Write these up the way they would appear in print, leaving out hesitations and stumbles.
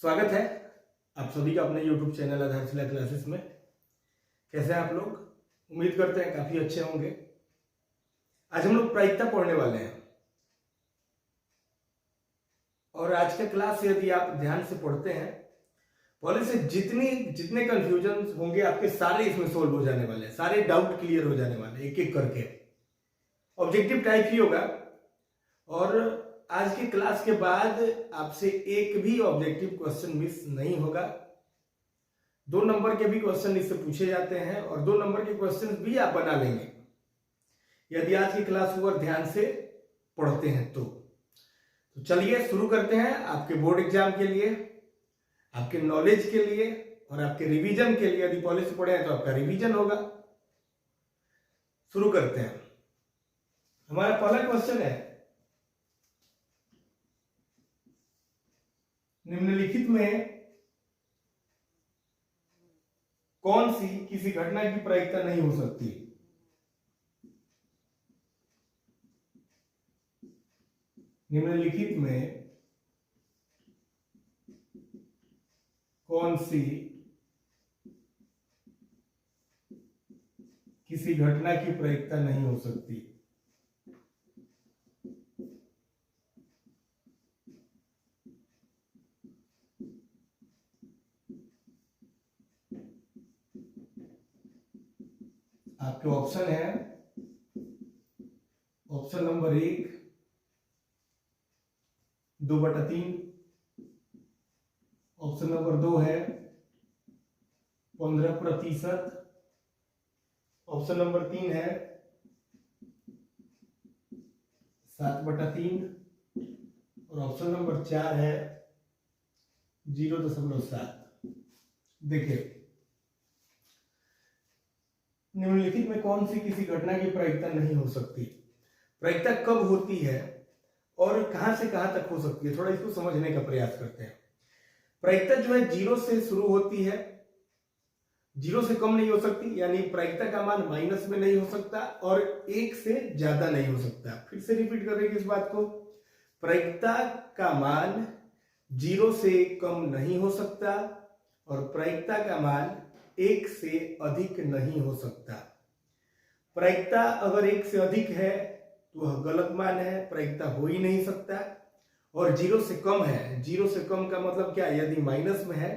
स्वागत है आप सभी का अपने YouTube चैनल आधारशिला क्लासेस में। कैसे हैं आप लोग? उम्मीद करते हैं काफी अच्छे होंगे। आज हम लोग प्रायिकता पढ़ने वाले हैं और आज का क्लास यदि आप ध्यान से पढ़ते हैं, पहले से जितने कंफ्यूजन होंगे आपके सारे इसमें सोल्व हो जाने वाले हैं, सारे डाउट क्लियर हो जाने वाले एक एक करके। ऑब्जेक्टिव टाइप ही होगा और आज की क्लास के बाद आपसे एक भी ऑब्जेक्टिव क्वेश्चन मिस नहीं होगा। 2 नंबर के भी क्वेश्चन इससे पूछे जाते हैं और 2 नंबर के क्वेश्चन भी आप बना लेंगे यदि आज की क्लास को ध्यान से पढ़ते हैं तो चलिए शुरू करते हैं। आपके बोर्ड एग्जाम के लिए, आपके नॉलेज के लिए और आपके रिवीजन के लिए, यदि पहले से पढ़े हैं तो आपका रिवीजन होगा। शुरू करते हैं। हमारा पहला क्वेश्चन है, निम्नलिखित में कौन सी किसी घटना की प्रायिकता नहीं हो सकती? निम्नलिखित में कौन सी किसी घटना की प्रायिकता नहीं हो सकती? आपके ऑप्शन है, ऑप्शन नंबर 1 2/3, ऑप्शन नंबर 2 है 15%, ऑप्शन नंबर 3 है 7/3 और ऑप्शन नंबर 4 है 0.7। देखिए, निम्नलिखित में कौन सी किसी घटना की प्रायिकता नहीं हो सकती? प्रायिकता कब होती है और कहां से कहां तक हो सकती है, थोड़ा इसको समझने का प्रयास करते हैं। प्रायिकता जो है 0 से शुरू होती है, 0 से कम नहीं हो सकती, यानी प्रायिकता का मान माइनस में नहीं हो सकता और 1 से ज्यादा नहीं हो सकता। फिर से रिपीट कर रहे हैं इस बात को, प्रायिकता का मान 0 से कम नहीं हो सकता और प्रायिकता का मान 1 से अधिक नहीं हो सकता। प्रायिकता अगर 1 से अधिक है तो वह गलत मान है, प्रायिकता हो ही नहीं सकता। और 0 से कम है, 0 से कम का मतलब क्या, यदि माइनस में है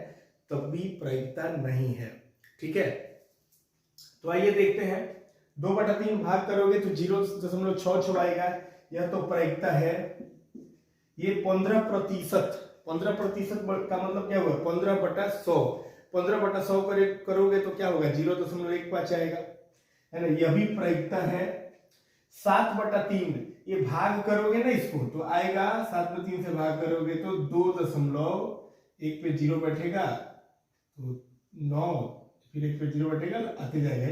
तब भी प्रायिकता नहीं है। ठीक है, तो आइए देखते हैं। 2/3 भाग करोगे तो 0.66 आएगा, यह तो प्रायिकता है। ये 15%, 15% का मतलब क्या हुआ, 15/100, 15/100 करोगे तो क्या होगा, 0.15 आएगा, है ना। यह भी प्रायिकता है। 7/3 ये भाग करोगे ना इसको तो आएगा, 7/3 से भाग करोगे तो 2.1 पे 0 बैठेगा तो 9, फिर 1 पे 0 बैठेगा, आते जाएगा।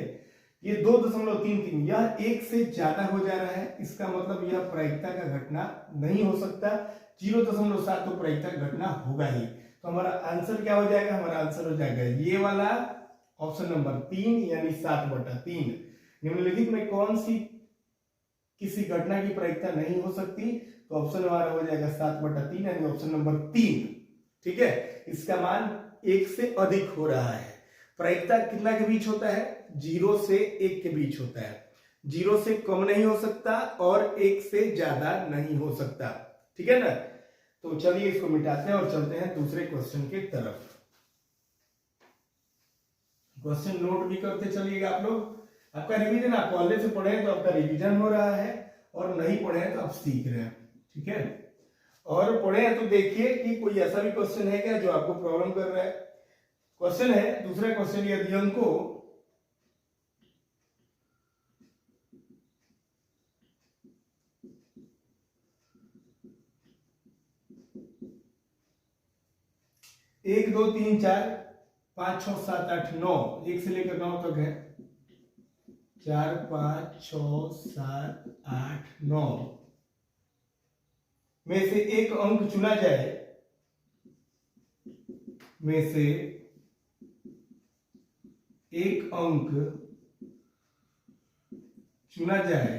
ये 2.33, यह 1 से ज्यादा हो जा रहा है, इसका मतलब यह प्रायिकता का घटना नहीं हो सकता। 0.7 तो प्रायिकता का घटना होगा ही। तो हमारा आंसर क्या हो जाएगा, हमारा आंसर हो जाएगा ये वाला ऑप्शन नंबर 3 यानी 7/3। निम्नलिखित में कौन सी किसी घटना की प्रायिकता नहीं हो सकती? तो ऑप्शन हमारा हो जाएगा 7/3 यानी ऑप्शन नंबर 3। ठीक है, इसका मान 1 से अधिक हो रहा है। प्रायिकता कितना के बीच होता है, 0 से 1 के बीच होता है। 0 से कम नहीं हो सकता और 1 से ज्यादा नहीं हो सकता। ठीक है ना। तो चलिए इसको मिटाते हैं और चलते हैं दूसरे क्वेश्चन के तरफ। क्वेश्चन नोट भी करते चलिएगा आप लोग। आपका रिवीजन, आप पहले से पढ़े तो आपका रिवीजन हो रहा है और नहीं पढ़े हैं तो आप सीख रहे हैं। ठीक है, और पढ़े हैं तो देखिए कि कोई ऐसा भी क्वेश्चन है क्या जो आपको प्रॉब्लम कर रहा है। क्वेश्चन है, दूसरा क्वेश्चन, यदि अंको एक 2 3 4 5 6 7 8 9, 1 से लेकर 9 तक है। 4 5 6 7 8 9 में से एक अंक चुना जाए, में से एक अंक चुना जाए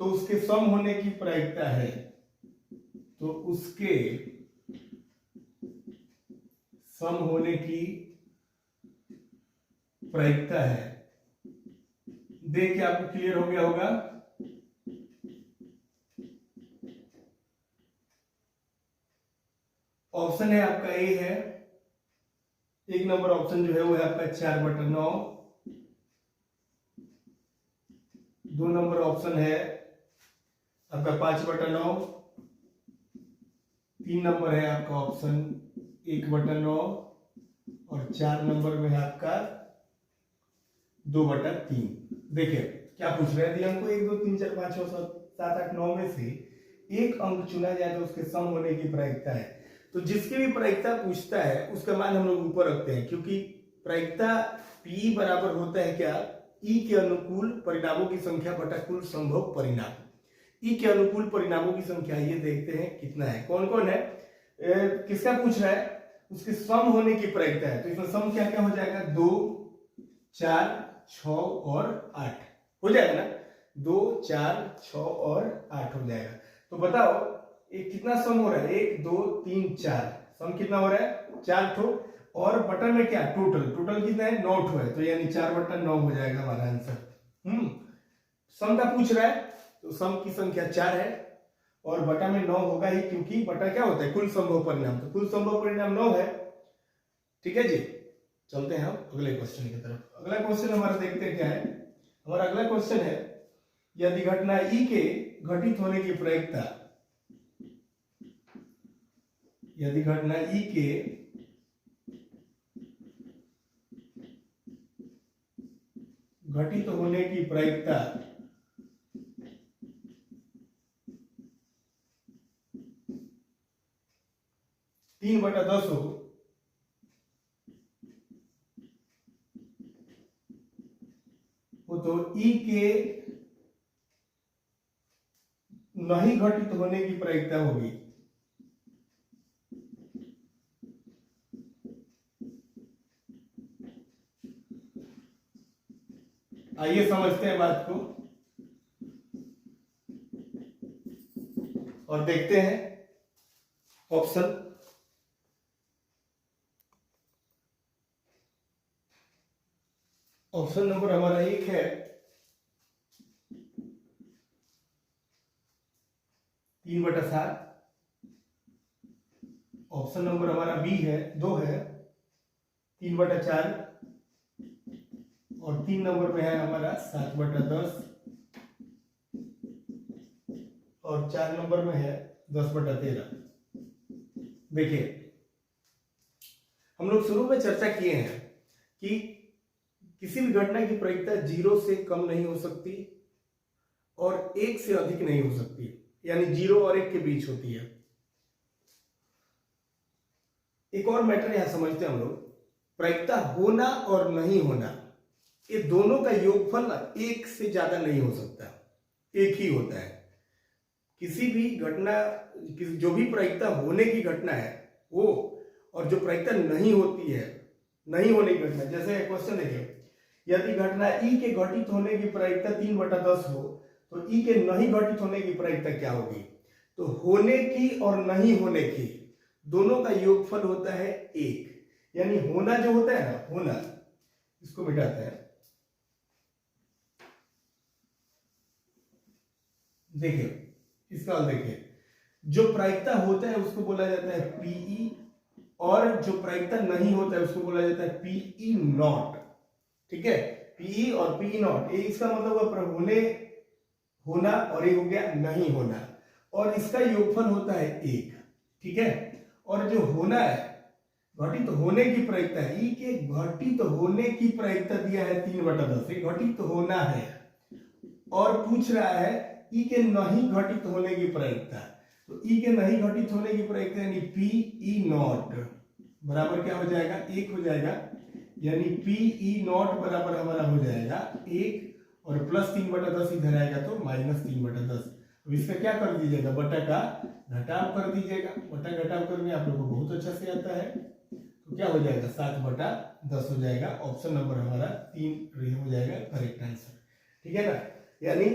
तो उसके सम होने की प्रायिकता है तो उसके सम होने की प्रायिकता है। देख के आपको क्लियर हो गया होगा। ऑप्शन है आपका ए है, एक नंबर ऑप्शन जो है वो है आपका 4/9। 2 नंबर ऑप्शन है आपका 5/9। 3 नंबर है आपका ऑप्शन 1/9 और 4 नंबर में है आपका 2/3। देखिए क्या पूछ रहे थे हमको, 1 2 3 4 5 6 7 8 9 में से एक अंक चुना जाए तो उसके सम होने की प्रायिकता है। तो जिसकी भी प्रायिकता पूछता है उसका मान हम लोग ऊपर रखते हैं, क्योंकि प्रायिकता P बराबर होता है क्या, E के अनुकूल परिणामों की संख्या बटा कुल संभव परिणाम। E के अनुकूल परिणामों की संख्या ये देखते हैं कितना है, कौन कौन है, किसका पूछ रहा है, उसके सम होने की प्रायिकता है। तो इसमें सम क्या क्या हो जाएगा, 2 4 6 और 8 हो जाएगा ना, 2 4 6 और 8 हो जाएगा। तो बताओ ये कितना सम हो रहा है, 1 2 3 4, सम कितना हो रहा है 4 ठो, और बटन में क्या टोटल कितना है 9 ठो है, तो यानी 4/9 हो जाएगा हमारा आंसर। सम का पूछ रहा है तो सम की संख्या 4 है और बटा में 9 होगा ही, क्योंकि बटा क्या होता है कुल संभव परिणाम, तो कुल संभव परिणाम 9 है। ठीक है जी, चलते हैं हम अगले क्वेश्चन की तरफ। अगला क्वेश्चन हमारा देखते हैं क्या है। हमारा अगला क्वेश्चन है, यदि घटना ई के घटित होने की प्रायिकता, यदि घटना ई के घटित होने की प्रायिकता 3/10 हो, तो ई के नहीं घटित होने की प्रायिकता होगी। आइए समझते हैं बात को और देखते हैं ऑप्शन। ऑप्शन नंबर हमारा 1 है 3/7। ऑप्शन नंबर हमारा बी है 2 है 3/4 और 3 नंबर में है हमारा 7/10 और 4 नंबर में है 10/13। देखिए हम लोग शुरू में चर्चा किए हैं कि किसी भी घटना की प्रायिकता 0 से कम नहीं हो सकती और 1 से अधिक नहीं हो सकती, यानी 0 और 1 के बीच होती है। एक और मैटर यहां समझते हैं हम लोग, प्रायिकता होना और नहीं होना ये दोनों का योगफल 1 से ज्यादा नहीं हो सकता, एक ही होता है। किसी भी घटना, जो भी प्रायिकता होने की घटना है वो, और जो प्रायिकता नहीं होती है, नहीं होने की घटना, जैसे क्वेश्चन देखिए, यदि घटना ई के घटित होने की प्रायिकता 3/10 हो तो ई के नहीं घटित होने की प्रायिकता क्या होगी, तो होने की और नहीं होने की दोनों का योगफल होता है 1, यानी होना जो होता है ना, होना, इसको मिटाते हैं। देखिए इसका देखिए, जो प्रायिकता होता है उसको बोला जाता है पीई, और जो प्रायिकता नहीं होता है उसको बोला जाता है पीई नॉट। ठीक है, पीई और पी नॉट, ये इसका मतलब हुआ होने, होना, और ये हो गया नहीं होना, और इसका योगफल होता है 1। ठीक है, और जो होना है, घटित होने की प्रायिकता है, ई के घटित होने की प्रायिकता दिया है 3/10, ये घटित होना है, और पूछ रहा है ई के नहीं घटित होने की प्रायिकता, तो ई के नहीं घटित होने की प्रायिकता यानी पी ई नॉट बराबर क्या हो जाएगा, 1 हो जाएगा, यानी पी ई नॉट बराबर हमारा हो जाएगा 1, और प्लस 3/10 इधर आएगा तो -3/10। अब इसका क्या कर दीजिएगा, बटा का घटाव कर दीजिएगा, बटा घटाव करने आप लोग को बहुत अच्छा से आता है, तो क्या हो जाएगा 7/10 हो जाएगा। ऑप्शन नंबर हमारा 3 हो जाएगा करेक्ट आंसर। ठीक है ना, यानी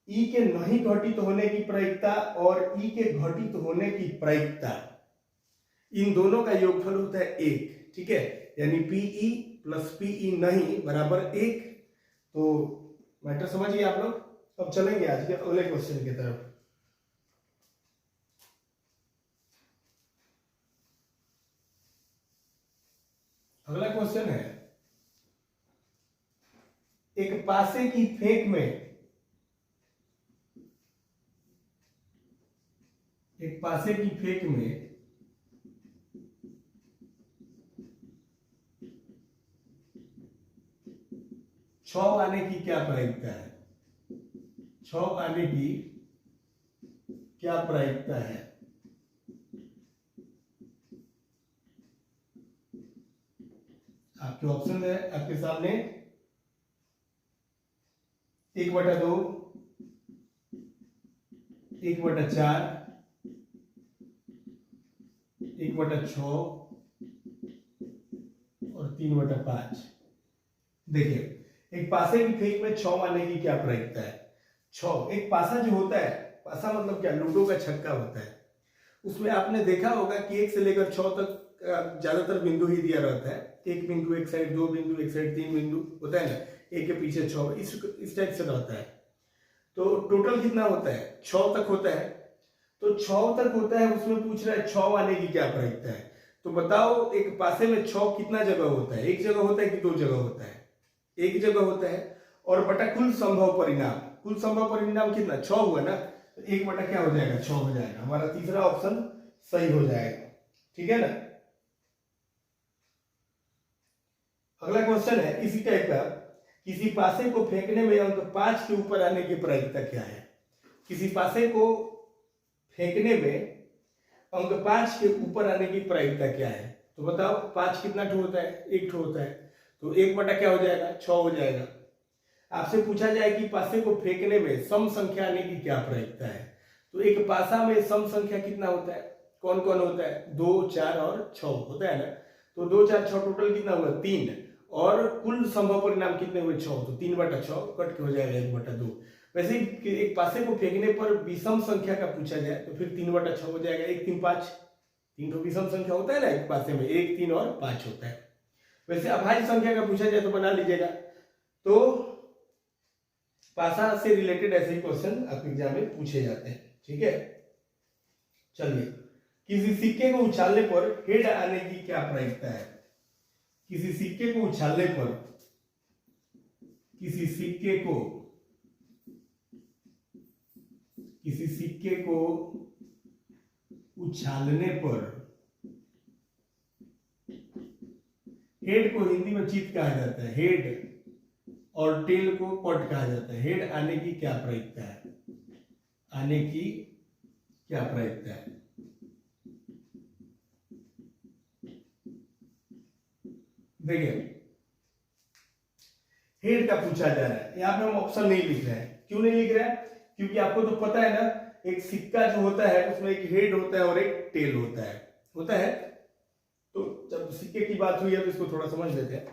ई के नहीं घटित होने की प्रायिकता और ई के घटित होने की प्रायिकता, इन दोनों का योगफल होता है 1, ठीक है। यानी पीई प्लस पीई नहीं बराबर 1। तो मैटर समझिए आप लोग। अब चलेंगे आज के अगले क्वेश्चन की तरफ। अगला क्वेश्चन है, एक पासे की फेंक में, एक पासे की फेंक में 6 आने की क्या प्रायिकता है? 6 आने की क्या प्रायिकता है? आपके ऑप्शन है आपके सामने, 1/2, 1/4, 1/6 और 3/5। देखिए, एक पासे की फेंक में 6 मारने की क्या प्रायिकता है? 6, एक पासा जो होता है, पासा मतलब क्या, लूडो का छक्का होता है। उसमें आपने देखा होगा कि 1 से लेकर 6 तक ज्यादातर बिंदु ही दिया रहता है। 1 बिंदु एक साइड, 2 बिंदु एक साइड, 3 बिंदु होता है ना, एक के पीछे 6, इस टाइप से रहता है। तो टोटल कितना होता है? 6 तक होता है। तो 6 तक होता है, उसमें पूछ रहा है 6 आने की क्या प्रायिकता है। तो बताओ, एक पासे में 6 कितना जगह होता है? एक जगह होता है कि 2 जगह होता है? एक जगह होता है। और बटा कुल संभव परिणाम, कुल संभव परिणाम कितना? 6 हुआ ना, तो 1 बटा क्या हो जाएगा? 6 हो जाएगा। हमारा तीसरा ऑप्शन सही हो जाएगा, ठीक है ना। अगला क्वेश्चन है इसी टाइप का, किसी पासे को फेंकने में अंक 5 के ऊपर आने की प्रायिकता क्या है? किसी पासे को फेंकने में अंक 5 के ऊपर आने की प्रायिकता क्या है? तो बताओ, 5 कितना ठो होता है? 1 ठो होता है। तो 1 बटा क्या हो जाएगा? 6 हो जाएगा। आपसे पूछा जाए कि पासे को फेंकने में सम संख्या आने की क्या प्रायिकता है? तो एक पासा में सम संख्या कितना होता है? कौन कौन होता है? 2, 4 और 6 होता है ना। तो 2, 4, 6 टोटल कितना हुआ? 3। और कुल संभव परिणाम कितने हुए? 6। तो 3/6 कट के हो जाएगा 1/2। वैसे ही एक पासे को फेंकने पर विषम संख्या का पूछा जाए तो फिर 3/6 हो जाएगा। 1, 3, 5, 3 तो विषम संख्या होता है ना एक पासे में, 1, 3 और 5 होता है। वैसे अभाज्य संख्या का पूछा जाए तो बना लीजिएगा। तो पासा से रिलेटेड ऐसे ही क्वेश्चन आपके एग्जाम में पूछे जाते हैं, ठीक है। चलिए, किसी सिक्के को उछालने पर हेड आने की क्या प्रायिकता है? किसी सिक्के को उछालने पर, किसी सिक्के को उछालने पर, हेड को हिंदी में चित कहा जाता है, हेड, और टेल को पट कहा जाता है। हेड आने की क्या प्रायिकता है? आने की क्या प्रायिकता है? देखिए, हेड का पूछा जा रहा है। यहां पे हम ऑप्शन नहीं लिख रहे हैं। क्यों नहीं लिख रहे हैं? क्योंकि आपको तो पता है ना, एक सिक्का जो होता है उसमें एक हेड होता है और एक टेल होता है। तो जब सिक्के की बात हुई है तो इसको थोड़ा समझ लेते हैं।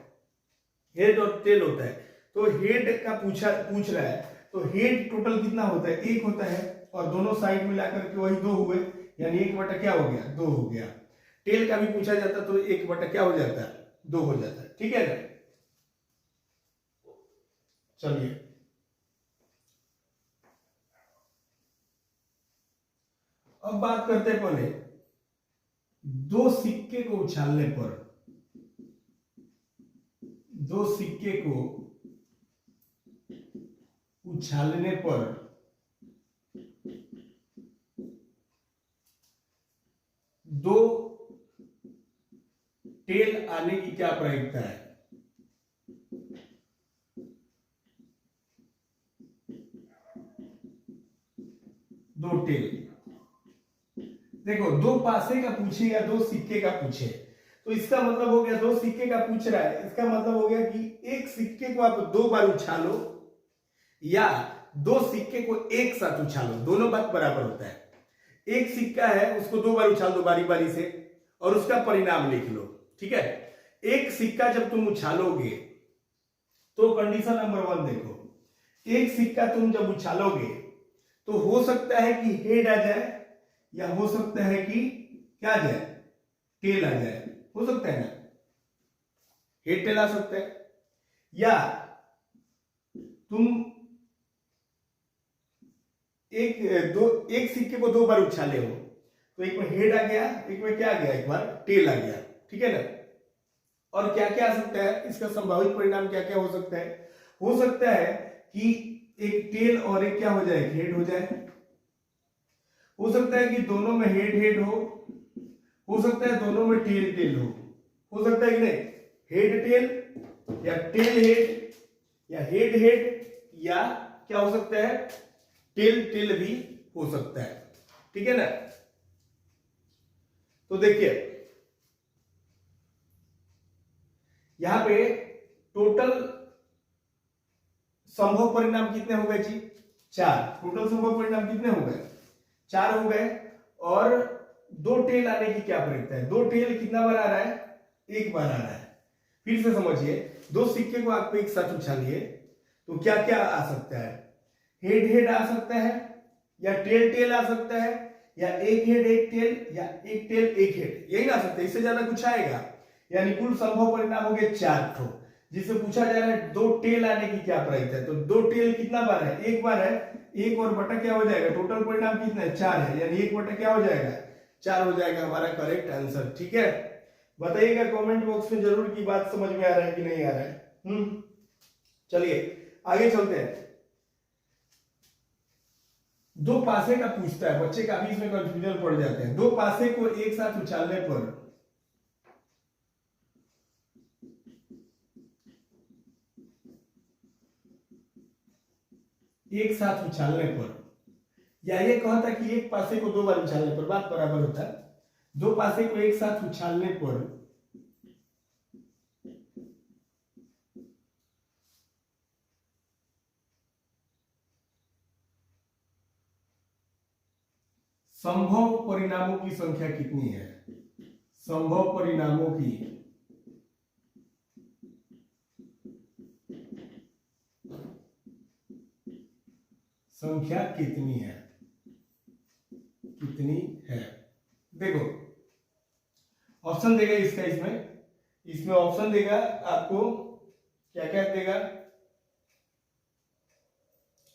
हेड और टेल होता है। तो हेड का पूछ रहा है, तो हेड टोटल कितना होता है? 1 होता है, और दोनों साइड मिलाकर के वही 2 हुए, यानी 1 बटा क्या हो गया? 2 हो गया। टेल का भी पूछा जाता तो 1 बटा क्या हो जाता है? 2 हो जाता है, ठीक है ना। चलिए, अब बात करते हैं पहले 2 सिक्के को उछालने पर, 2 सिक्के को उछालने पर 2 टेल आने की क्या प्रायिकता है? 2 टेल। देखो, 2 पासे का पूछे या 2 सिक्के का पूछे, तो इसका मतलब हो गया 2 सिक्के का पूछ रहा है, इसका मतलब हो गया कि एक सिक्के को आप 2 बार उछालो या 2 सिक्के को एक साथ उछालो, दोनों बात बराबर होता है। एक सिक्का है, उसको 2 बार उछाल दो बारी बारी से और उसका परिणाम लिख लो, ठीक है। एक सिक्का जब तुम उछालोगे तो कंडीशन नंबर 1 देखो, एक सिक्का तुम जब उछालोगे तो हो सकता है कि हेड आ जाए, या हो सकता है कि क्या आ जाए, टेल आ जाए। हो सकता है ना, हेड टेल आ सकता है। या तुम एक सिक्के को दो बार उछाले हो, तो एक में हेड आ गया, एक में क्या आ गया, एक बार टेल आ गया, ठीक है ना। और क्या क्या आ सकता है, इसका संभावित परिणाम क्या क्या हो सकता है। हो सकता है कि एक टेल और एक क्या हो जाए, हेड हो जाए। हो सकता है कि दोनों में हेड हेड हो सकता है दोनों में टेल टेल हो सकता है कि नहीं, हेड टेल या टेल हेड या हेड हेड, या क्या हो सकता है, टेल टेल भी हो सकता है, ठीक है ना। तो देखिए यहां पे टोटल संभव परिणाम कितने हो गए जी, 4। टोटल संभव परिणाम कितने हो गए, 4 हो गए। और दो टेल आने की क्या प्रक्रिया है, दो टेल कितना बार आ रहा है, एक बार आ रहा है। फिर से समझिए, दो सिक्के को आप एक साथ उछालिए तो क्या क्या आ सकता है, हेड हेड आ सकता है, या टेल टेल आ सकता है, या एक हेड एक टेल, या एक टेल एक हेड, यही ना आ सकता है, इससे ज्यादा कुछ आएगा। यानी कुल संभव परिणाम हो गए 4 ठो, जिससे पूछा जा रहा है दो टेल आने की क्या प्रक्रिया है। तो दो टेल कितना बार है, एक बार है, एक और बटा क्या हो जाएगा, टोटल परिणाम कितना है, 4 है, यानी एक बटा क्या हो जाएगा, 4 हो जाएगा हमारा करेक्ट आंसर, ठीक है। बताइएगा कमेंट बॉक्स में जरूर की बात समझ में आ रहा है कि नहीं आ रहा है। चलिए आगे चलते हैं। दो पासे का पूछता है, बच्चे काफी इसमें कंफ्यूजन पड़ जाते हैं। दो पासे को एक साथ उछालने पर या ये कहता है कि एक पासे को दो बार उछालने पर, बात बराबर होता है। दो पासे को एक साथ उछालने पर संभव परिणामों की संख्या कितनी है, संभव परिणामों की संख्या कितनी है, देखो ऑप्शन देगा इसका, इसमें ऑप्शन देगा आपको, क्या क्या देगा,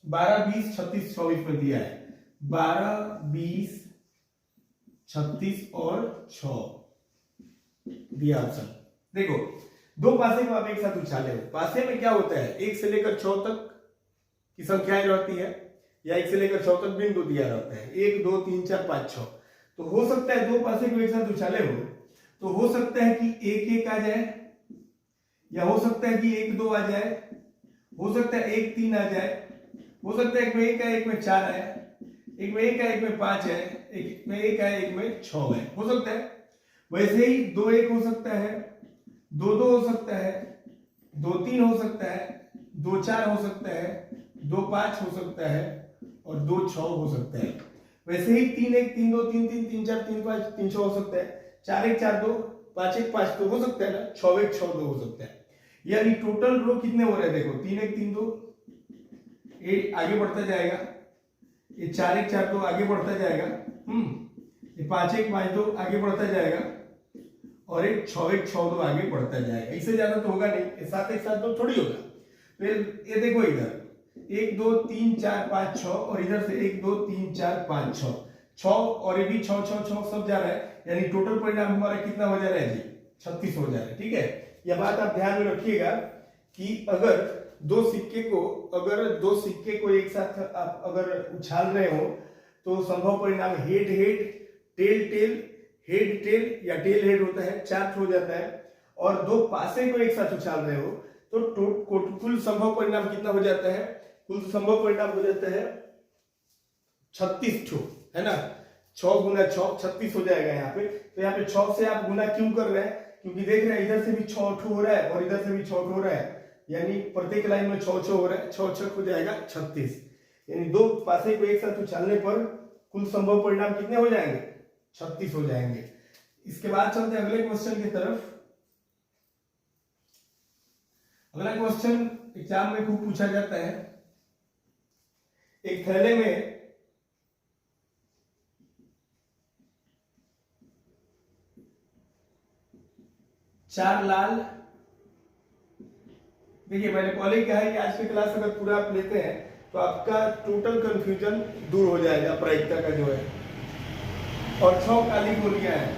12, 20, 36, 24 में दिया है, 12, 20, 36 और 6 दिया ऑप्शन। देखो दो पासे को आप एक साथ उछाले हो, पासे में क्या होता है, 1 से लेकर 6 तक की संख्याएं रहती है, या 1 से लेकर 6 तक बिंदु दिया रहता है, 1, 2, 3, 4, 5, 6। तो हो सकता है दो पासे को एक साथ उछाले हो तो हो सकता है कि 1, 1 आ जाए, या हो सकता है कि 1, 2 आ जाए, हो सकता है 1, 3 आ जाए, हो सकता है एक में 1 है, एक में 4 है, एक में 1 है, एक में 5 है, एक में 1 है, एक में 6 है, हो सकता है। वैसे ही 2, 1 हो सकता है, 2, 2 हो सकता है, 2, 3 हो सकता है, 2, 4 हो सकता है, 2, 5 हो सकता है, और 2, 6 हो सकता है। वैसे ही 3, 1, 3, 2, 3, 3, 3, 4, 3, 5, 3, 6 हो सकता है, 4, 1, 4, 2, 5, 1, 5, 2 हो सकता है ना, 6, 1, 6, 2 हो सकता है। यानी टोटल रो कितने हो रहे हैं, देखो 3, 1, 3, 2 आगे बढ़ता जाएगा, ये 4, 1, 4, 2 आगे बढ़ता जाएगा, ये 5, 1, 5, 2 आगे बढ़ता जाएगा, और एक 6, 1, 6, 2 आगे बढ़ता जाएगा। इससे ज्यादा तो होगा नहीं, 7, 1, 7, 2 थोड़ी होगा। फिर ये देखो इधर 1, 2, 3, 4, 5, 6, और इधर से 1, 2, 3, 4, 5, 6, 6 और ये भी 6, 6, 6 सब जा रहा है, यानी टोटल परिणाम हमारा कितना हो जा रहा है जी, 36 हो जा रहा है, ठीक है। यह बात आप ध्यान में रखिएगा कि अगर दो सिक्के को एक साथ आप अगर उछाल रहे हो तो संभव परिणाम head head, tail tail, head tail या टेल हेड होता है, 4 हो जाता है। और दो पासे को एक साथ उछाल रहे हो तो कुल संभव परिणाम कितना हो जाता है, कुल संभव परिणाम हो जाता है 36 ठो, है ना। 6 गुना 6 36 हो जाएगा यहाँ पे। तो यहाँ पे 6 से आप गुना क्यों कर रहे हैं, क्योंकि देख रहे हैं इधर से भी 6 ठो हो रहा है और इधर से भी 6 ठो हो रहा है, यानी प्रत्येक लाइन में 6 6 हो रहा है, 6 6 हो जाएगा 36। यानी दो पासे को एक साथ उछालने पर कुल संभव परिणाम कितने हो जाएंगे, 36 हो जाएंगे। इसके बाद चलते हैं अगले क्वेश्चन की तरफ। अगला क्वेश्चन एग्जाम में खूब पूछा जाता है, एक थैले में चार लाल, देखिए मैंने पहले कहा है कि आज की क्लास अगर पूरा आप लेते हैं तो आपका टोटल कंफ्यूजन दूर हो जाएगा प्रायिकता का जो है। और 6 काली गोलियां हैं,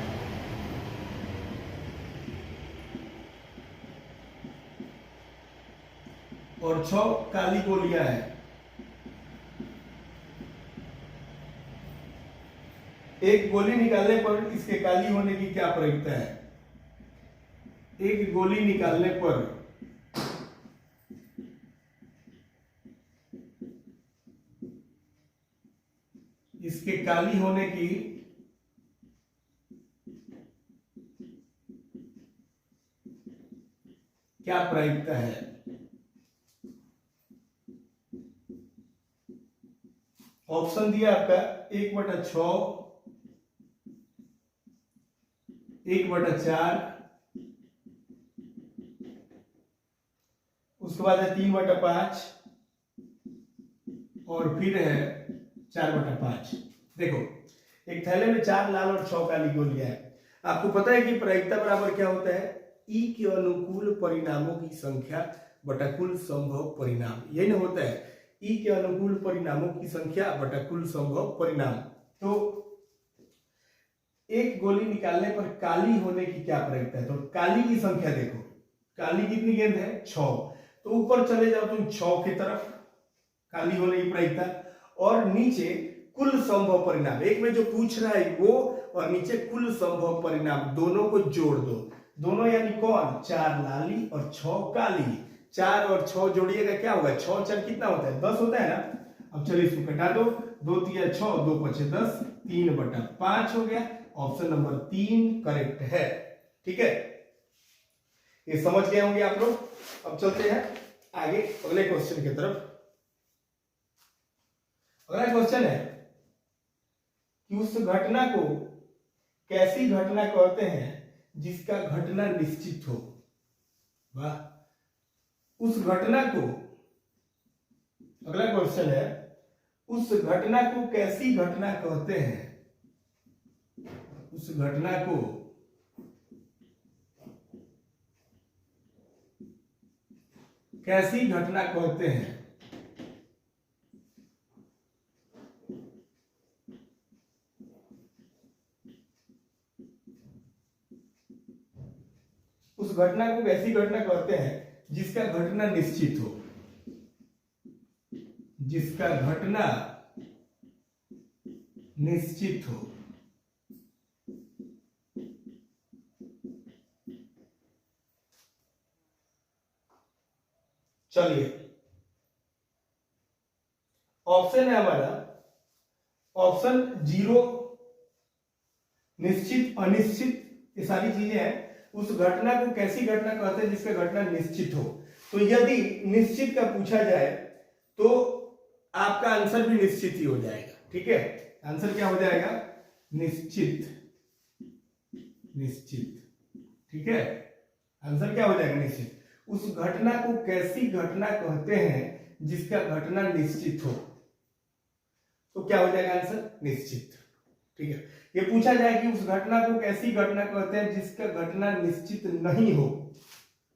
और 6 काली गोलियां हैं। एक गोली निकालने पर इसके काली होने की क्या प्रायिकता है? एक गोली निकालने पर इसके काली होने की क्या प्रायिकता है? ऑप्शन दिया आपका 1/6, 1/4, उसके बाद है 3/5 और फिर है 4/5। देखो एक थैले में 4 लाल और 6 काली गोलियां हैं। आपको पता है कि प्रायिकता बराबर क्या होता है? ई के अनुकूल परिणामों की संख्या बटा कुल संभव परिणाम। यही ना होता है, ई के अनुकूल परिणामों की संख्या बटा कुल संभव परिणाम। तो एक गोली निकालने पर काली होने की क्या प्रायिकता है? तो काली की संख्या देखो, काली कितनी गेंद है? 6। तो ऊपर चले जाओ तुम 6 की तरफ, काली होने की प्रायिकता, और नीचे कुल संभव परिणाम। एक में जो पूछ रहा है वो, और नीचे कुल संभव परिणाम, दोनों को जोड़ दो। दोनों यानी कौन? 4 लाली और 6 काली। 4 और 6 जोड़िएगा क्या होगा? 6 4 कितना होता है? 10 होता है ना। अब चलिए इसको कटा दो, 2 3 6, 2 5 10, 3/5 हो गया। ऑप्शन नंबर 3 करेक्ट है। ठीक है, ये समझ गए होंगे आप लोग। अब चलते हैं आगे अगले क्वेश्चन की तरफ। अगला क्वेश्चन है कि उस घटना को कैसी घटना कहते हैं जिसका घटना निश्चित हो? वाह, उस घटना को, अगला क्वेश्चन है, उस घटना को कैसी घटना कहते हैं? उस घटना को कैसी घटना कहते हैं? उस घटना को कैसी घटना कहते हैं जिसका घटना निश्चित हो? जिसका घटना निश्चित हो। चलिए ऑप्शन है हमारा, ऑप्शन 0, निश्चित, अनिश्चित, ये सारी चीजें हैं। उस घटना को कैसी घटना कहते हैं जिसका घटना निश्चित हो? तो यदि निश्चित का पूछा जाए तो आपका आंसर भी निश्चित ही हो जाएगा। ठीक है, आंसर क्या हो जाएगा? निश्चित, निश्चित। ठीक है, आंसर क्या हो जाएगा? निश्चित। उस घटना को कैसी घटना कहते हैं जिसका घटना निश्चित हो? तो क्या हो जाएगा आंसर? निश्चित। ठीक है, ये पूछा जाए कि उस घटना को कैसी घटना कहते हैं जिसका घटना निश्चित नहीं हो,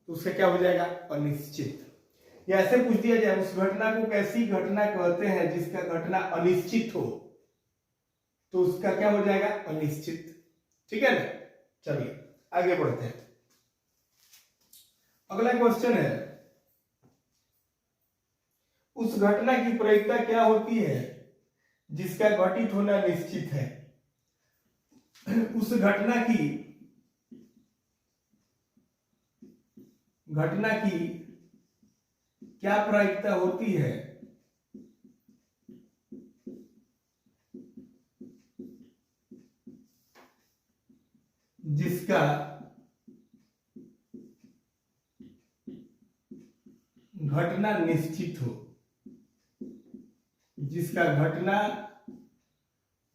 तो उसका क्या हो जाएगा? अनिश्चित। या ऐसे पूछ दिया जाए उस घटना को कैसी घटना कहते हैं जिसका घटना अनिश्चित हो, तो उसका क्या हो जाएगा? अनिश्चित। ठीक है ना। चलिए आगे बढ़ते हैं। अगला क्वेश्चन है, उस घटना की प्रायिकता क्या होती है जिसका घटित होना निश्चित है? उस घटना की क्या प्रायिकता होती है जिसका घटना निश्चित हो? जिसका घटना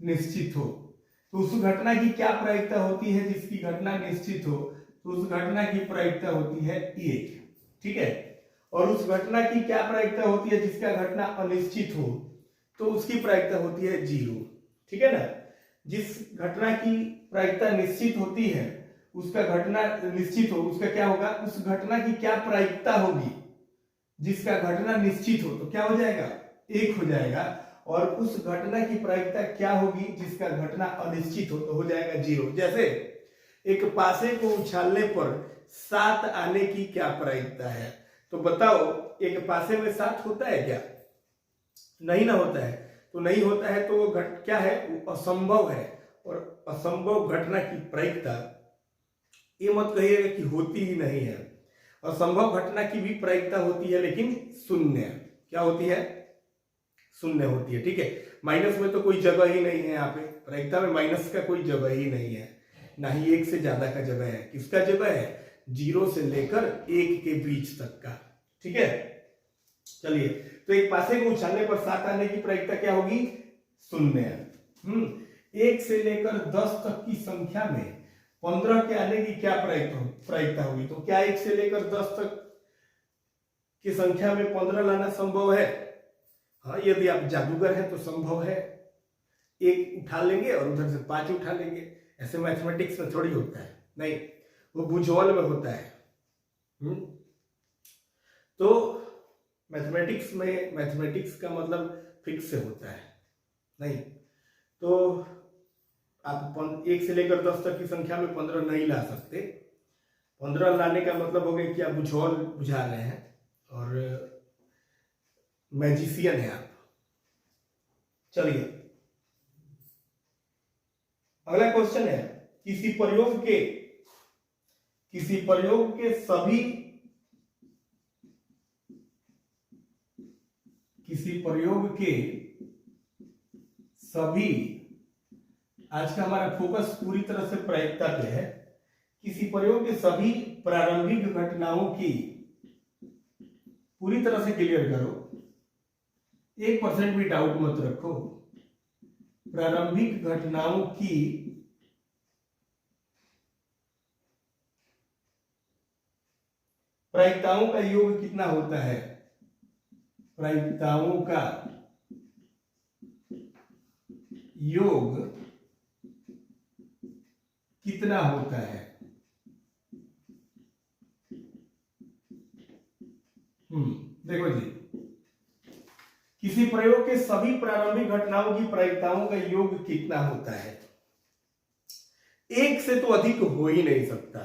निश्चित हो, तो उस घटना की क्या प्रायिकता होती है जिसकी घटना निश्चित हो? तो उस घटना की प्रायिकता होती है 1। ठीक है, और उस घटना की क्या प्रायिकता होती है जिसका घटना अनिश्चित हो? तो उसकी प्रायिकता होती है 0। ठीक है ना। जिस घटना की प्रायिकता निश्चित होती है उसका घटना निश्चित हो, उसका क्या होगा, उस घटना की क्या प्रायिकता होगी। जिसका घटना निश्चित हो तो क्या हो जाएगा, 1 हो जाएगा। और उस घटना की प्रायिकता क्या होगी जिसका घटना अनिश्चित हो तो हो जाएगा 0। जैसे एक पासे को उछालने पर 7 आने की क्या प्रायिकता है। तो बताओ एक पासे में 7 होता है क्या, नहीं ना होता है। तो नहीं होता है तो वो क्या है, वो असंभव है। और असंभव घटना की प्रायिकता, ये मत कहिएगा कि होती ही नहीं है। असंभव घटना की भी प्रायिकता होती है लेकिन शून्य। क्या होती है, शून्य होती है। ठीक है, माइनस में तो कोई जगह ही नहीं है। यहाँ पे प्रायिकता में माइनस का कोई जगह ही नहीं है, ना ही 1 से ज्यादा का जगह है। किसका जगह है, 0 से लेकर 1 के बीच तक का। ठीक है, चलिए तो एक पासे को उछालने पर 7 आने की प्रायिकता क्या होगी, 0। 1 से लेकर 10 तक की संख्या में 15 के आने की क्या प्रायिकता होगी। तो क्या 1 से लेकर 10 तक की संख्या में 15 लाना संभव है। हाँ, यदि आप जादूगर हैं तो संभव है। 1 उठा लेंगे और उधर से 5 उठा लेंगे। ऐसे मैथमेटिक्स में थोड़ी होता है, नहीं, वो भुजबल में होता है। तो मैथमेटिक्स का मतलब फिक्स से होता है, नहीं। तो आप 1 से लेकर 10 तक की संख्या में 15 नहीं ला सकते। 15 लाने का मतलब हो गया कि आप भुजबल बुझा रहे हैं और मैजिशियन है आप। चलिए अगला क्वेश्चन है, किसी प्रयोग के सभी, आज का हमारा फोकस पूरी तरह से प्रायिकता पे है। किसी प्रयोग के सभी प्रारंभिक घटनाओं की, पूरी तरह से क्लियर करो, 1% भी डाउट मत रखो। प्रारंभिक घटनाओं की प्रायिकताओं का योग कितना होता है। प्रायिकताओं का योग कितना होता है। देखो जी, किसी प्रयोग के सभी प्रारंभिक घटनाओं की प्रायिकताओं का योग कितना होता है। 1 से तो अधिक हो ही नहीं सकता,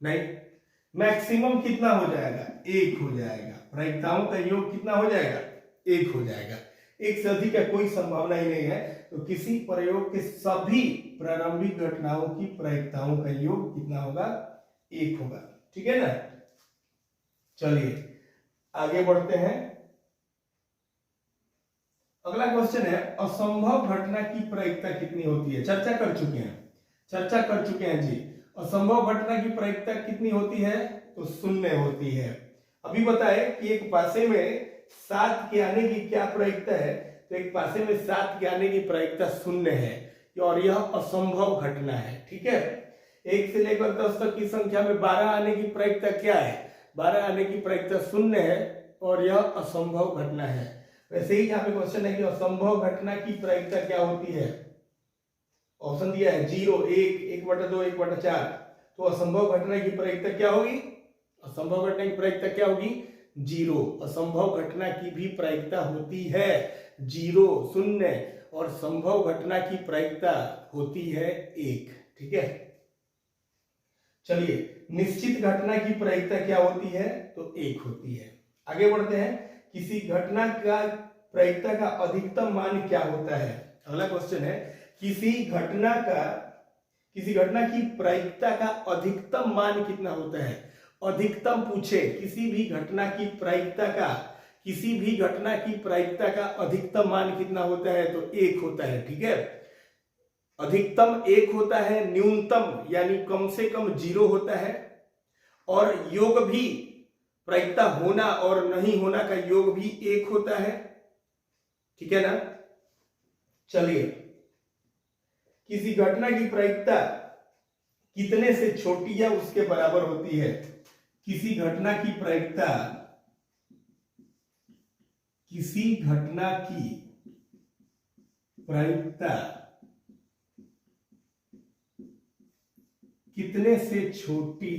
नहीं। मैक्सिमम कितना हो जाएगा, 1 हो जाएगा। प्रायिकताओं का योग कितना हो जाएगा, 1 हो जाएगा। 1 से अधिक का कोई संभावना ही नहीं है। तो किसी प्रयोग के सभी प्रारंभिक घटनाओं की प्रायिकताओं का योग कितना होगा, 1 होगा। ठीक है ना। चलिए आगे बढ़ते हैं। अगला क्वेश्चन है, असंभव घटना की प्रायिकता कितनी होती है। चर्चा कर चुके हैं जी। असंभव घटना की प्रायिकता कितनी होती है, तो 0 होती है। अभी बताए कि एक पासे में 7 के आने की क्या प्रायिकता है। तो एक पासे में 7 के आने की प्रायिकता 0 है और यह असंभव घटना है। ठीक है, 1 से लेकर 10 तक की संख्या में 12 आने की प्रायिकता क्या है, 12 आने की प्रायिकता 0 है और यह असंभव घटना है। वैसे ही यहाँ पे क्वेश्चन है कि असंभव घटना की प्रायिकता क्या होती है। ऑप्शन दिया है 0, 1, 1/2, 1/4। तो असंभव घटना की प्रायिकता क्या होगी, असंभव घटना की प्रायिकता क्या होगी, 0। असंभव घटना की भी प्रायिकता होती है 0, 0 और संभव घटना की प्रायिकता होती है 1। ठीक है, चलिए निश्चित घटना की प्रायिकता क्या होती है, तो 1 होती है। आगे बढ़ते हैं, किसी घटना का प्रायिकता का अधिकतम मान क्या होता है। अगला क्वेश्चन है, किसी घटना की प्रायिकता का अधिकतम मान कितना होता है। अधिकतम पूछे, किसी भी घटना की प्रायिकता का अधिकतम मान कितना होता है, तो 1 होता है। ठीक है, अधिकतम 1 होता है, न्यूनतम यानी कम से कम 0 होता है और योग भी, प्रायिकता होना और नहीं होना का योग भी 1 होता है। ठीक है ना। चलिए, किसी घटना की प्रायिकता कितने से छोटी या उसके बराबर होती है। किसी घटना की प्रायिकता किसी घटना की प्रायिकता कितने से छोटी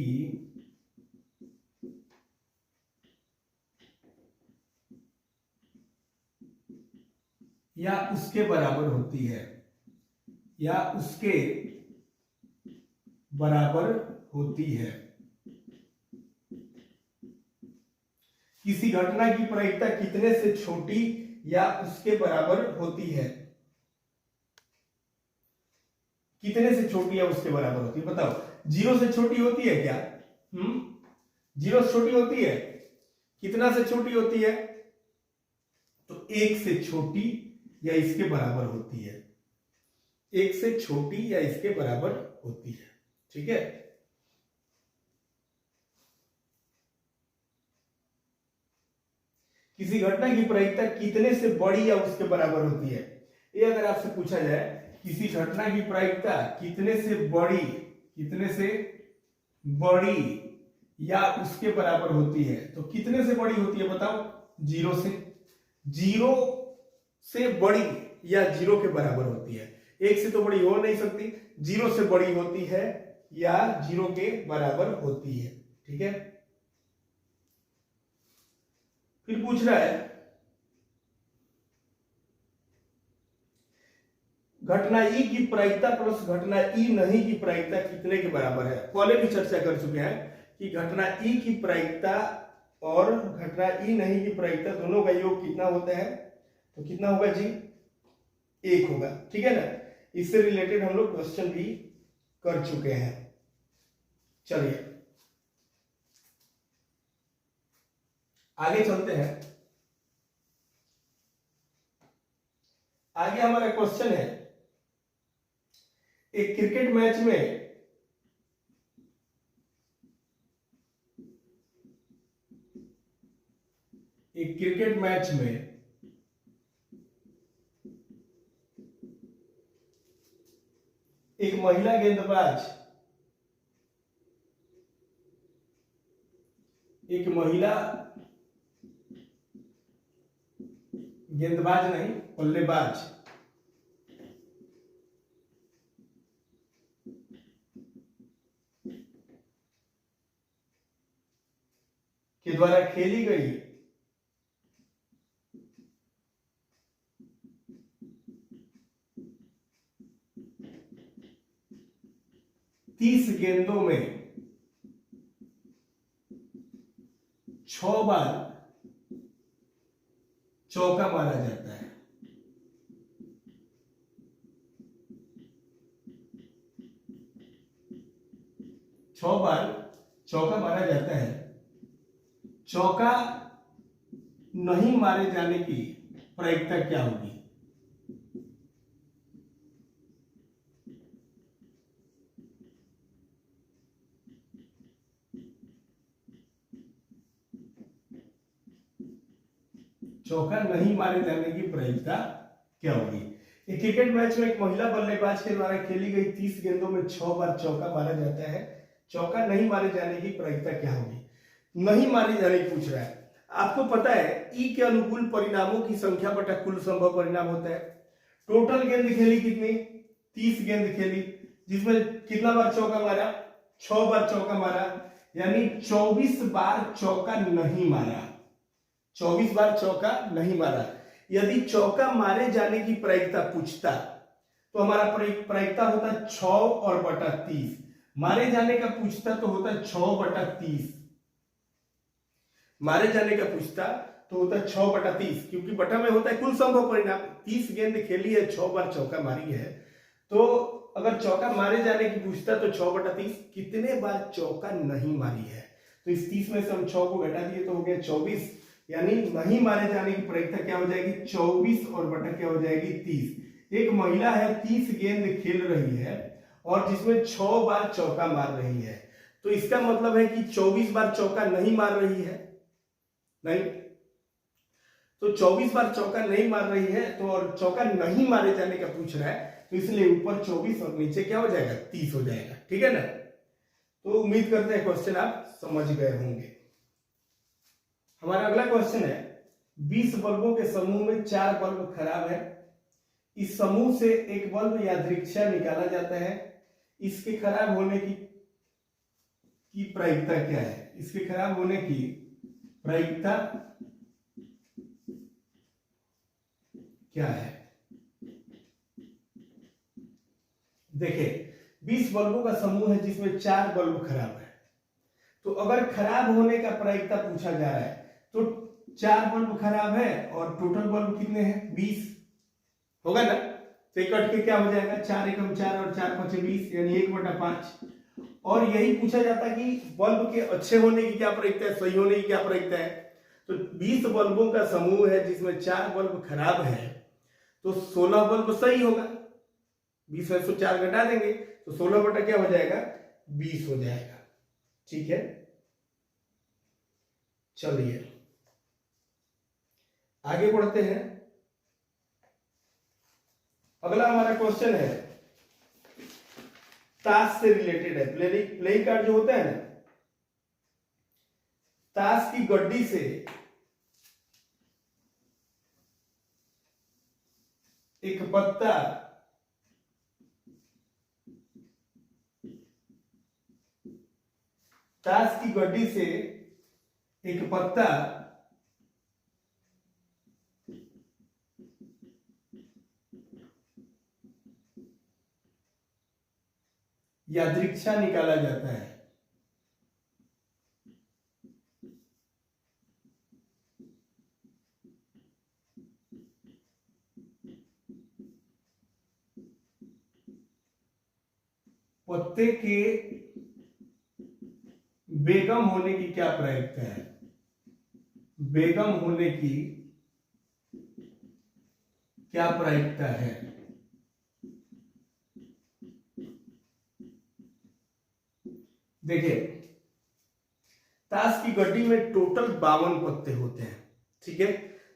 या उसके बराबर होती है, या उसके बराबर होती है। किसी घटना की प्रायिकता कितने से छोटी या उसके बराबर होती है। कितने से छोटी या उसके बराबर होती है, बताओ। 0 से छोटी होती है क्या? 0 से छोटी होती है? कितना से छोटी होती है? तो 1 से छोटी या इसके बराबर होती है। 1 से छोटी या इसके बराबर होती है, ठीक है। किसी घटना की प्रायिकता कितने से बड़ी या उसके बराबर होती है। ये अगर आपसे पूछा जाए किसी घटना की प्रायिकता कितने से बड़ी या उसके बराबर होती है, तो कितने से बड़ी होती है बताओ। 0 से। 0 से बड़ी या 0 के बराबर होती है। 1 से तो बड़ी हो नहीं सकती, 0 से बड़ी होती है या 0 के बराबर होती है, ठीक है। फिर पूछ रहा है घटना ई की प्रायिकता प्लस घटना ई नहीं की प्रायिकता कितने के बराबर है। पहले भी चर्चा कर चुके हैं कि घटना ई की प्रायिकता और घटना ई नहीं की प्रायिकता दोनों का योग कितना होता है, तो कितना होगा जी, 1 होगा, ठीक है ना। इससे रिलेटेड हम लोग क्वेश्चन भी कर चुके हैं। चलिए आगे चलते हैं। आगे हमारा क्वेश्चन है एक क्रिकेट मैच में एक महिला गेंदबाज नहीं, बल्लेबाज के द्वारा खेली गई 30 गेंदों में 6 बार चौका मारा जाता है। 6 बार चौका मारा जाता है। चौका नहीं मारे जाने की प्रायिकता क्या होगी। चौका नहीं मारे जाने की प्रायिकता क्या होगी। एक क्रिकेट मैच में एक महिला बल्लेबाज के द्वारा खेली गई 30 गेंदों में 6 बार चौका मारा जाता है। चौका नहीं मारे जाने की प्रायिकता क्या होगी। नहीं मारे जाने की पूछ रहा है। आपको पता है ई के अनुकूल परिणामों की संख्या बटा कुल संभव परिणाम होता है। टोटल गेंद खेली कितनी, 30 गेंद खेली, जिसमें कितना बार चौका मारा, 6 बार चौका मारा, यानी 24 बार चौका नहीं मारा। 24 बार चौका नहीं मारा। यदि चौका मारे जाने की प्रायिकता पूछता तो हमारा प्रायिकता होता 6 और बटा 30। मारे जाने का पूछता तो होता 6 बटा 30। मारे जाने का पूछता तो होता 6 बटा 30, क्योंकि बटा में होता है कुल संभव परिणाम। 30 गेंद खेली है, 6 बार चौका मारी है, तो अगर चौका मारे जाने की पूछता तो 6 बटा 30। कितने बार चौका नहीं मारी है, तो इस 30 में से हम 6 को घटा दिए तो हो गया 24, यानी नहीं मारे जाने की प्रायिकता क्या हो जाएगी, 24 और बटा क्या हो जाएगी 30। एक महिला है 30 गेंद खेल रही है और जिसमें 6 बार चौका मार रही है, तो इसका मतलब है कि 24 बार चौका नहीं मार रही है, नहीं, तो 24 बार चौका नहीं मार रही है, तो और चौका नहीं मारे जाने का पूछ रहा है, तो इसलिए ऊपर 24 और नीचे क्या हो जाएगा 30 हो जाएगा, ठीक है ना। तो उम्मीद करते हैं क्वेश्चन आप समझ गए होंगे। हमारा अगला क्वेश्चन है 20 बल्बों के समूह में 4 बल्ब खराब है। इस समूह से एक बल्ब यादृच्छा निकाला जाता है। इसके खराब होने की प्रायिकता क्या है? इसके खराब होने की प्रायिकता क्या है? देखिए 20 बल्बों का समूह है जिसमें 4 बल्ब खराब है। तो अगर खराब होने का प्रायिकता पूछा जा रहा है तो 4 बल्ब खराब है और टोटल बल्ब कितने हैं? 20 होगा ना। तो कट के क्या हो जाएगा? 4 एकम 4 और 4 पचे 20 यानी 1/5। और यही पूछा जाता है कि बल्ब के अच्छे होने की क्या प्रायिकता है, सही होने की क्या प्रायिकता है। तो 20 बल्बों का समूह है जिसमें 4 बल्ब खराब है तो 16 बल्ब सही होगा। 20 में से 4 घटा देंगे तो 16 बटा क्या हो जाएगा? 20 हो जाएगा। ठीक है, चलिए आगे बढ़ते हैं। अगला हमारा क्वेश्चन है ताश से रिलेटेड है। प्लेइंग कार्ड जो होता है ना, ताश की गड्डी से एक पत्ता ताश की गड्डी से एक पत्ता यादृच्छा निकाला जाता है। पत्ते के बेगम होने की क्या प्रायिकता है? बेगम होने की क्या प्रायिकता है? देखिए ताश की गड्डी में टोटल 52 पत्ते होते हैं, ठीक है,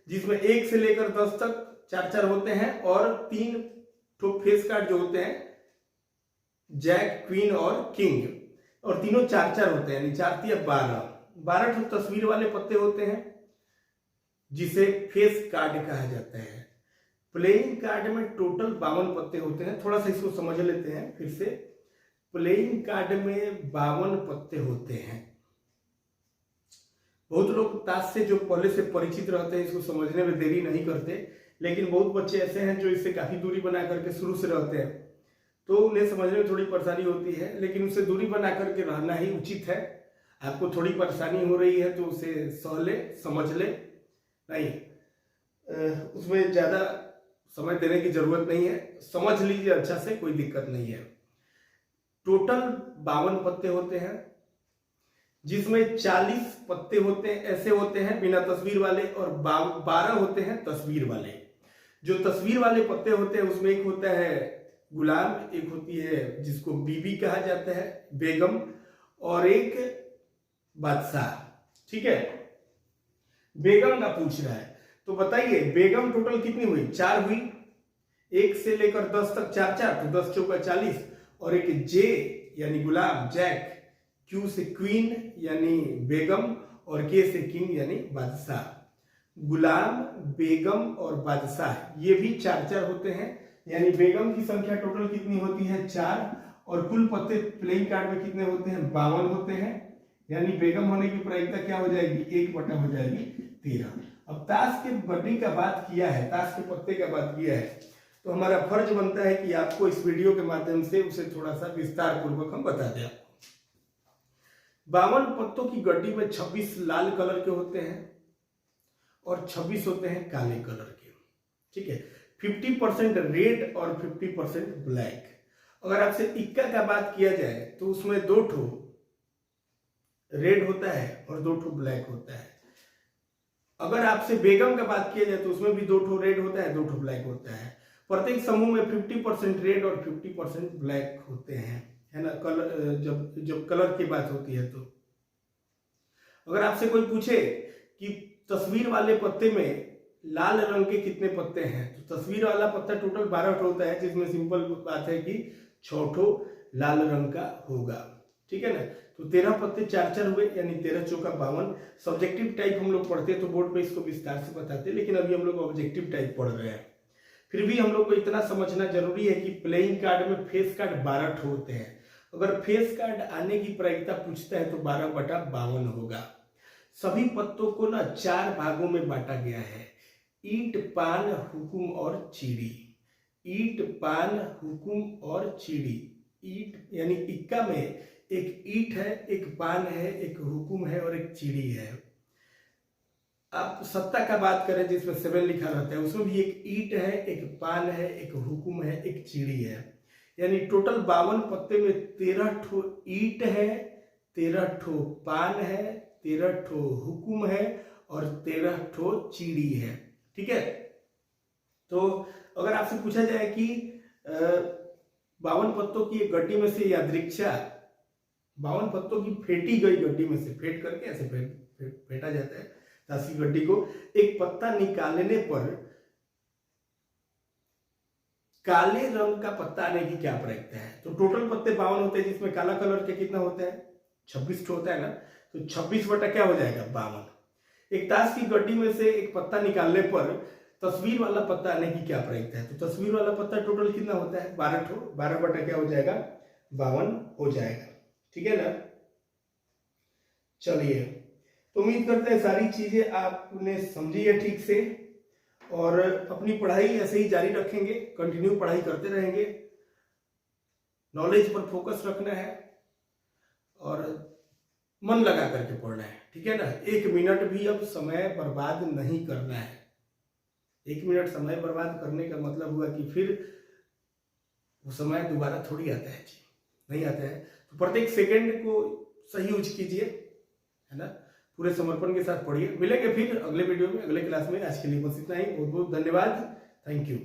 जिसमें 1 से लेकर 10 तक 4-4 होते हैं और 3 ठो फेस कार्ड जो होते हैं जैक, क्वीन और किंग, और तीनों 4-4 होते हैं, यानी 4×3 12 ठो तस्वीर वाले पत्ते होते हैं जिसे फेस कार्ड कहा जाता है। प्लेइंग कार्ड में टोटल 52 पत्ते होते हैं। थोड़ा सा इसको समझ लेते हैं फिर से। प्लेइंग कार्ड में 52 पत्ते होते हैं। बहुत लोग ताश से जो पहले से परिचित रहते हैं इसको समझने में देरी नहीं करते, लेकिन बहुत बच्चे ऐसे हैं जो इससे काफी दूरी बना करके शुरू से रहते हैं तो उन्हें समझने में थोड़ी परेशानी होती है, लेकिन उससे दूरी बना करके रहना ही उचित है। आपको थोड़ी परेशानी हो रही है तो उसे सह ले, समझ ले, नहीं उसमें ज्यादा समय देने की जरूरत नहीं है, समझ लीजिए अच्छा से, कोई दिक्कत नहीं है। टोटल 52 पत्ते होते हैं जिसमें 40 पत्ते होते हैं ऐसे होते हैं बिना तस्वीर वाले और 12 होते हैं तस्वीर वाले। जो तस्वीर वाले पत्ते होते हैं उसमें एक होता है गुलाम, एक होती है जिसको बीबी कहा जाता है, बेगम, और एक बादशाह। ठीक है, बेगम का पूछ रहा है तो बताइए बेगम टोटल कितनी हुई? 4 हुई। 1 से लेकर 10 तक 4-4 तो 10 चौका 40, और एक जे यानी गुलाम, जैक, क्यू से क्वीन यानी बेगम और के से किंग यानी बादशाह। गुलाम, बेगम और बादशाह ये भी 4-4 होते हैं, यानी बेगम की संख्या टोटल कितनी होती है? 4, और कुल पत्ते प्लेइंग कार्ड में कितने होते हैं? 52 होते हैं, यानी बेगम होने की प्रायिकता क्या हो जाएगी? 1 बटा हो जाएगी 13। अब ताश के गड्डी का बात किया है, ताश के पत्ते का बात किया है, तो हमारा फर्ज बनता है कि आपको इस वीडियो के माध्यम से उसे थोड़ा सा विस्तार पूर्वक हम बता दें। 52 पत्तों की गड्डी में 26 लाल कलर के होते हैं और 26 होते हैं काले कलर के। ठीक है, 50% रेड और 50% ब्लैक। अगर आपसे इक्का का बात किया जाए तो उसमें 2 ठो रेड होता है और 2 ठो ब्लैक होता है। अगर आपसे बेगम का बात किया जाए तो उसमें भी 2 ठो रेड होता है, 2 ठो ब्लैक होता है। प्रत्येक समूह में 50% रेड और 50% ब्लैक होते हैं, है ना। कलर जब कलर की बात होती है तो अगर आपसे कोई पूछे कि तस्वीर वाले पत्ते में लाल रंग के कितने पत्ते हैं, तो तस्वीर वाला पत्ता टोटल 12 ठो होता है, जिसमें सिंपल बात है कि 6 ठो लाल रंग का होगा। ठीक है ना। तो 13 पत्ते 4 हुए, यानी 13 चौका 52। सब्जेक्टिव टाइप हम लोग पढ़ते हैं तो बोर्ड पे इसको विस्तार से बताते हैं, लेकिन अभी हम लोग ऑब्जेक्टिव टाइप पढ़ रहे हैं। फिर भी हम लोग को इतना समझना जरूरी है कि प्लेइंग कार्ड में फेस कार्ड 12 होते हैं। अगर फेस कार्ड आने की प्रायिकता पूछता है तो 12/52 होगा। सभी पत्तों को ना 4 भागों में बांटा गया है, ईंट, पान, हुकुम और चीड़ी। ईंट, पान, हुकुम और चीड़ी। ईंट यानी इक्का में एक ईंट है, एक पान है, एक हुकुम है और एक चीड़ी है। आप सत्ता का बात करें जिसमें 7 लिखा रहता है, उसमें भी एक ईंट है, एक पान है, एक हुकुम है, एक चीड़ी है। यानी टोटल 52 पत्ते में 13 ठो ईंट है, 13 ठो पान है, 13 ठो हुकुम है और 13 ठो चीड़ी है। ठीक है। तो अगर आपसे पूछा जाए कि 52 पत्तों की एक गड्डी में से यादृच्छा 52 पत्तों की फेंटी गई गड्डी में से, फेंट करके ऐसे फेंटा जाता है ताश की गड्डी को, एक पत्ता निकालने पर काले रंग का पत्ता आने की क्या प्रायिकता है। तो टोटल पत्ते 52 होते हैं, जिसमें काला कलर के कितना होता है, 26 ठो होता है ना। तो 26 बटा क्या हो जाएगा, 52। एक ताश की गड्डी में से एक पत्ता निकालने पर तस्वीर वाला पत्ता आने की क्या प्रायिकता है। तो तस्वीर वाला पत्ता टोटल कितना होता है, 12 ठो। 12 बटा क्या हो जाएगा, 52 हो जाएगा। ठीक है ना। चलिए, तो उम्मीद करते हैं सारी चीजें आपने समझी है ठीक से, और अपनी पढ़ाई ऐसे ही जारी रखेंगे, कंटिन्यू पढ़ाई करते रहेंगे। नॉलेज पर फोकस रखना है और मन लगा करके पढ़ना है। ठीक है ना। 1 मिनट भी अब समय बर्बाद नहीं करना है। 1 मिनट समय बर्बाद करने का मतलब हुआ कि फिर वो समय दोबारा थोड़ी आता है जी, नहीं आता है। तो प्रत्येक सेकंड को सही यूज कीजिए, है ना। पूरे समर्पण के साथ पढ़िए। मिलेंगे फिर अगले वीडियो में, अगले क्लास में। आज के लिए बस इतना ही। बहुत बहुत धन्यवाद। Thank you.